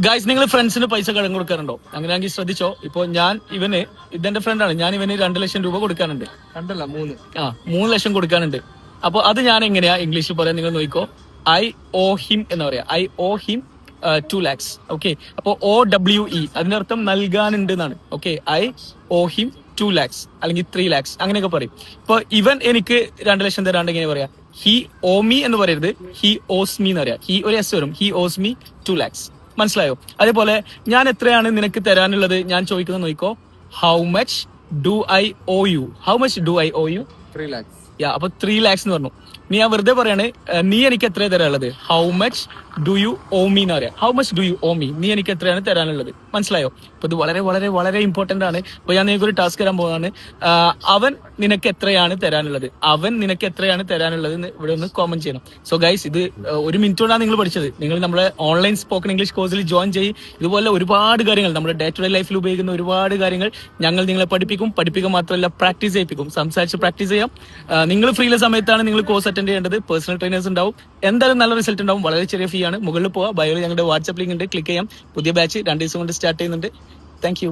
Guys, നിങ്ങൾ ഫ്രണ്ട്സിന് പൈസ കടം കൊടുക്കാറുണ്ടോ? അങ്ങനെയാണെങ്കിൽ ശ്രദ്ധിച്ചോ. ഇപ്പൊ ഇതെന്റെ ഫ്രണ്ടാണ്, ഞാൻ ഇവന് 2 ലക്ഷം രൂപ കൊടുക്കാനുണ്ട്. 3 ലക്ഷം കൊടുക്കാനുണ്ട്. അപ്പൊ അത് ഞാൻ എങ്ങനെയാ ഇംഗ്ലീഷിൽ പറയാൻ നിങ്ങൾ നോക്കിക്കോ. ഐ ഓ ഹിം എന്ന് പറയാം. I owe him 2 lakhs. Okay, അപ്പൊ OWE അതിന്റെ അർത്ഥം നൽകാനുണ്ട് എന്നാണ്. Okay, I owe him 2 lakhs അല്ലെങ്കിൽ 3 lakhs അങ്ങനെയൊക്കെ പറയും. ഇപ്പൊ ഇവൻ എനിക്ക് 2 ലക്ഷം തരാണ്ട് എങ്ങനെ പറയാ? ഹി ഓ മീ എന്ന് പറയരുത്, ഹി ഓസ് മീ എന്ന് പറയാം. ഹി ഒരു എസ് വരും. He owes me 2 lakhs. മനസ്സിലായോ? അതേപോലെ ഞാൻ എത്രയാണ് നിനക്ക് തരാനുള്ളത് ഞാൻ ചോദിക്കുന്നത് നോക്കിക്കോ. How much do I owe you? How much do I owe you? 3 lakhs. അപ്പൊ 3 lakhs എന്ന് പറഞ്ഞു. ഞാൻ വെറുതെ പറയാണ്, നീ എനിക്ക് എത്ര തരാനുള്ളത്? How much do you owe me എന്ന് പറയാം. How much do you owe me? നീ എനിക്ക് എത്രയാണ് തരാനുള്ളത്? മനസ്സിലായോ? അപ്പൊ ഇത് വളരെ വളരെ വളരെ ഇമ്പോർട്ടന്റ് ആണ്. അപ്പൊ ഞാൻ നിങ്ങൾക്ക് ഒരു ടാസ്ക് തരാൻ പോകുന്നതാണ്. അവൻ നിനക്ക് എത്രയാണ് തരാനുള്ളത്? അവൻ നിനക്ക് എത്രയാണ് തരാനുള്ളത് എന്ന് ഇവിടെ ഒന്ന് കോമന്റ് ചെയ്യണം. സോ ഗൈസ്, ഇത് 1 മിനിറ്റ് കൊണ്ടാണ് നിങ്ങൾ പഠിച്ചത്. നിങ്ങൾ നമ്മുടെ ഓൺലൈൻ സ്പോക്കൺ ഇംഗ്ലീഷ് കോഴ്സിൽ ജോയിൻ ചെയ്യും. ഇതുപോലെ ഒരുപാട് കാര്യങ്ങൾ നമ്മുടെ ഡേ ടു ഡേ ലൈഫിൽ ഉപയോഗിക്കുന്ന ഒരുപാട് കാര്യങ്ങൾ ഞങ്ങൾ നിങ്ങളെ പഠിപ്പിക്കുക മാത്രമല്ല പ്രാക്ടീസ് ചെയ്യിപ്പിക്കും. സംസാരിച്ച് പ്രാക്ടീസ് ചെയ്യാം. നിങ്ങൾ ഫ്രീയുള്ള സമയത്താണ് നിങ്ങൾ കോഴ്സ് അറ്റൻഡ് ചെയ്യേണ്ടത്. പേഴ്സണൽ ട്രെയിനേഴ്സ് ഉണ്ടാവും. എന്തായാലും നല്ല റിസൾട്ട് ഉണ്ടാവും. വളരെ ചെറിയ ഫീ ആണ്. മുകളിൽ പോവാ, ബയോയിൽ ഞങ്ങളുടെ വാട്സ്ആപ്പ് ലിങ്ക് ഉണ്ട്, ക്ലിക്ക് ചെയ്യാം. പുതിയ ബാച്ച് 2 ദിവസം കൊണ്ട് സ്റ്റാർട്ട് ചെയ്യുന്നുണ്ട്. Thank you.